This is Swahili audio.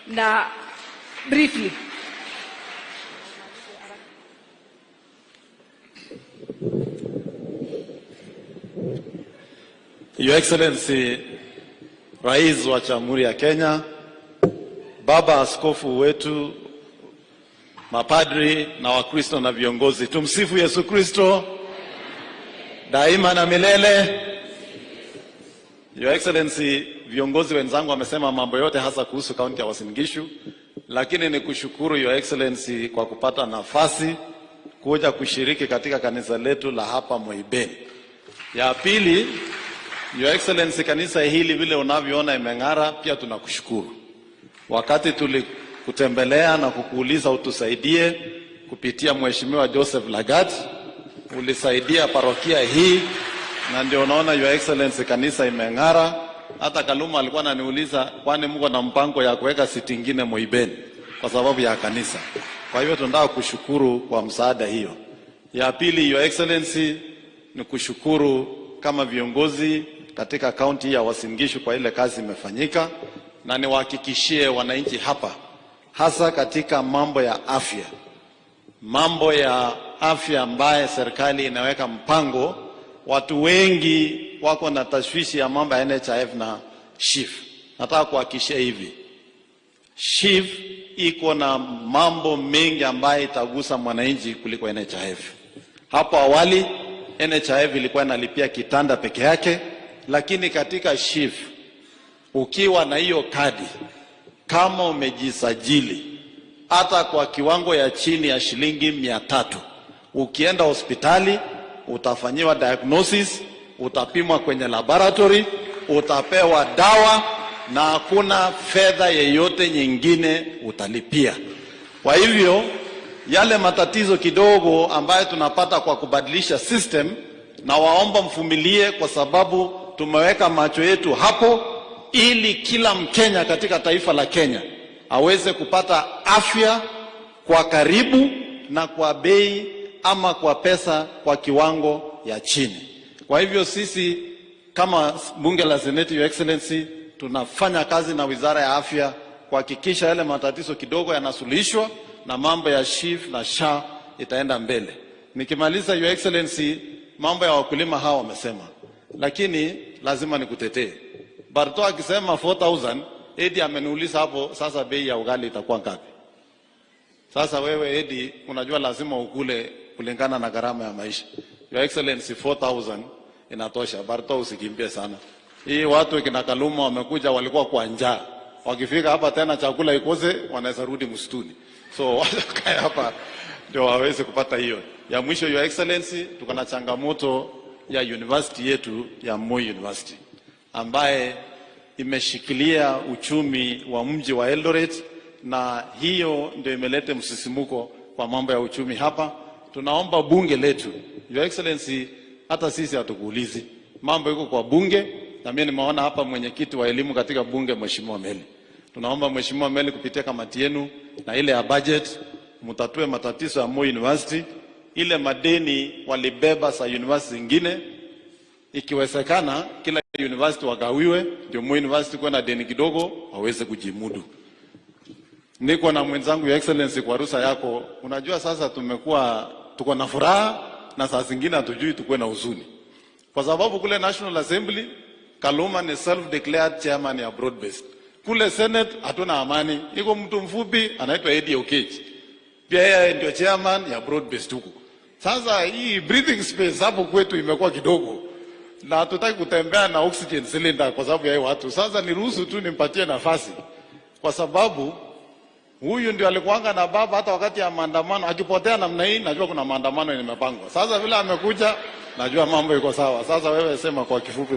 na briefly. Your Excellency, Rais wa Jamhuri ya Kenya, Baba Askofu wetu, mapadri na Wakristo na viongozi, tumsifu Yesu Kristo daima na milele. Your Excellency, viongozi wenzangu wamesema mambo yote hasa kuhusu kaunti ya Uasin Gishu, lakini ni kushukuru Your Excellency kwa kupata nafasi kuja kushiriki katika kanisa letu la hapa Moibeni. Ya pili, Your Excellency, kanisa hili vile unavyoona imeng'ara, pia tunakushukuru. Wakati tulikutembelea na kukuuliza utusaidie kupitia Mheshimiwa Joseph Lagat, ulisaidia parokia hii, na ndio unaona Your Excellency kanisa imeng'ara. Hata Kaluma alikuwa ananiuliza kwani mko na mpango ya kuweka siti nyingine Moibeni kwa sababu ya kanisa. Kwa hivyo tunataka kushukuru kwa msaada hiyo. Ya pili, Your Excellency, ni kushukuru kama viongozi katika kaunti ya Uasin Gishu kwa ile kazi imefanyika, na niwahakikishie wananchi hapa, hasa katika mambo ya afya. Mambo ya afya ambaye serikali inaweka mpango, watu wengi wako na tashwishi ya mambo ya NHIF na SHIF. Nataka kuhakikishia hivi, SHIF iko na mambo mengi ambaye itagusa mwananchi kuliko NHIF. Hapo awali NHIF ilikuwa inalipia kitanda peke yake, lakini katika SHIF ukiwa na hiyo kadi, kama umejisajili hata kwa kiwango ya chini ya shilingi 300, ukienda hospitali utafanyiwa diagnosis, utapimwa kwenye laboratory, utapewa dawa na hakuna fedha yeyote nyingine utalipia. Kwa hivyo yale matatizo kidogo ambayo tunapata kwa kubadilisha system, na waomba mvumilie, kwa sababu tumeweka macho yetu hapo ili kila Mkenya katika taifa la Kenya aweze kupata afya kwa karibu na kwa bei ama kwa pesa kwa kiwango ya chini. Kwa hivyo sisi kama bunge la Seneti, Your Excellency, tunafanya kazi na Wizara ya Afya kuhakikisha yale matatizo kidogo yanasuluhishwa na mambo ya SHIF na SHA itaenda mbele. Nikimaliza, Your Excellency, mambo ya wakulima hawa wamesema, lakini lazima nikutetee. Barto akisema 4,000, Edi ameniuliza hapo, sasa bei ya ugali itakuwa ngapi? Sasa wewe Edi, unajua lazima ukule kulingana na gharama ya maisha. Your Excellency, 4,000 inatosha. Barto usikimbie sana. Hii watu kina Kaluma wamekuja walikuwa kwa njaa. Wakifika hapa tena chakula ikose, wanaweza rudi msituni. So wakae hapa ndio waweze kupata hiyo. Ya mwisho, Your Excellency, tuko na changamoto ya university yetu ya Moi University ambaye imeshikilia uchumi wa mji wa Eldoret, na hiyo ndio imeleta msisimuko kwa mambo ya uchumi hapa. Tunaomba bunge letu, Your Excellency, hata sisi hatukuulizi, mambo iko kwa bunge, na mimi nimeona hapa mwenyekiti wa elimu katika bunge Mheshimiwa Meli. Tunaomba Mheshimiwa Meli kupitia kamati yenu na ile ya budget mtatue matatizo ya Moi University, ile madeni walibeba sa university zingine, ikiwezekana kila university wagawiwe, ndio Moi University kwa na deni kidogo waweze kujimudu. Niko na mwenzangu Your Excellency, kwa ruhusa yako, unajua sasa tuko na furaha na saa zingine hatujui tuko na huzuni, kwa sababu kule National Assembly Kaluma ni self declared chairman ya broad based. Kule Senate hatuna amani, iko mtu mfupi anaitwa Eddie Okech, pia yeye ndio chairman ya broad based huko. Sasa hii breathing space hapo kwetu imekuwa kidogo, na hatutaki kutembea na oxygen cylinder kwa sababu ya hii watu. Sasa niruhusu tu nimpatie nafasi, kwa sababu huyu ndio alikuanga na baba hata wakati ya maandamano. Akipotea namna hii, najua kuna maandamano nimepangwa. Sasa vile amekuja, najua mambo iko sawa. Sasa wewe sema kwa kifupi.